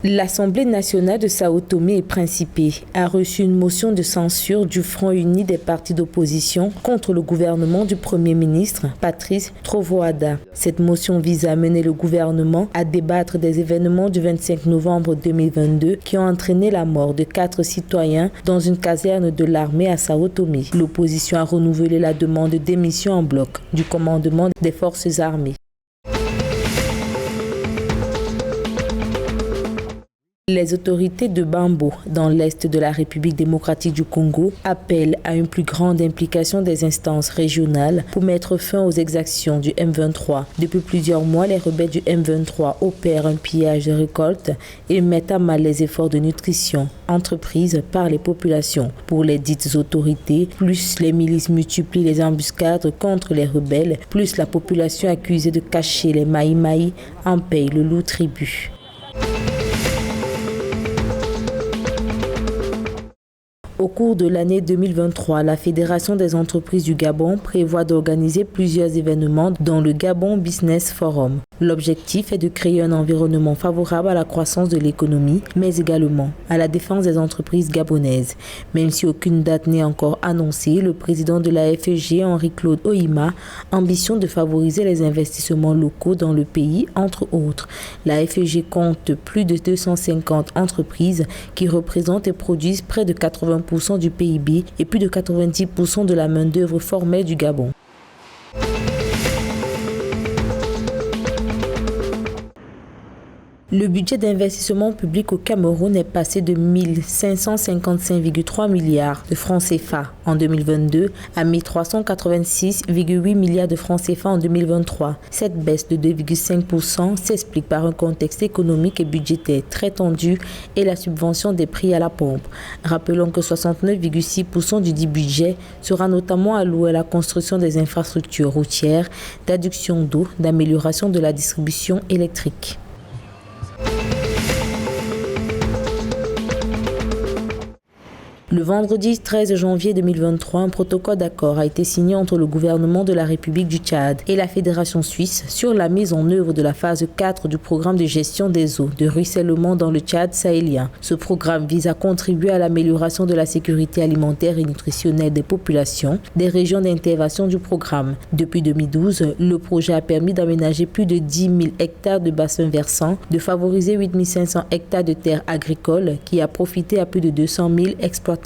L'Assemblée nationale de Sao Tomé et Principe a reçu une motion de censure du Front uni des partis d'opposition contre le gouvernement du Premier ministre Patrice Trovoada. Cette motion vise à amener le gouvernement à débattre des événements du 25 novembre 2022 qui ont entraîné la mort de 4 citoyens dans une caserne de l'armée à Sao Tomé. L'opposition a renouvelé la demande de démission en bloc du commandement des forces armées. Les autorités de Bambo, dans l'est de la République démocratique du Congo, appellent à une plus grande implication des instances régionales pour mettre fin aux exactions du M23. Depuis plusieurs mois, les rebelles du M23 opèrent un pillage de récoltes et mettent à mal les efforts de nutrition entreprises par les populations. Pour les dites autorités, plus les milices multiplient les embuscades contre les rebelles, plus la population accusée de cacher les maï-maï en paye le lourd tribut. Au cours de l'année 2023, la Fédération des entreprises du Gabon prévoit d'organiser plusieurs événements dont le Gabon Business Forum. L'objectif est de créer un environnement favorable à la croissance de l'économie, mais également à la défense des entreprises gabonaises. Même si aucune date n'est encore annoncée, le président de la FEG, Henri-Claude Ohima, ambitionne de favoriser les investissements locaux dans le pays, entre autres. La FEG compte plus de 250 entreprises qui représentent et produisent près de 80% du PIB et plus de 90% de la main-d'œuvre formelle du Gabon. Le budget d'investissement public au Cameroun est passé de 1 555,3 milliards de francs CFA en 2022 à 1 386,8 milliards de francs CFA en 2023. Cette baisse de 2,5% s'explique par un contexte économique et budgétaire très tendu et la subvention des prix à la pompe. Rappelons que 69,6% du dit budget sera notamment alloué à la construction des infrastructures routières, d'adduction d'eau, d'amélioration de la distribution électrique. Le vendredi 13 janvier 2023, un protocole d'accord a été signé entre le gouvernement de la République du Tchad et la Fédération suisse sur la mise en œuvre de la phase 4 du programme de gestion des eaux de ruissellement dans le Tchad sahélien. Ce programme vise à contribuer à l'amélioration de la sécurité alimentaire et nutritionnelle des populations des régions d'intervention du programme. Depuis 2012, le projet a permis d'aménager plus de 10 000 hectares de bassins versants, de favoriser 8 500 hectares de terres agricoles qui a profité à plus de 200 000 exploitants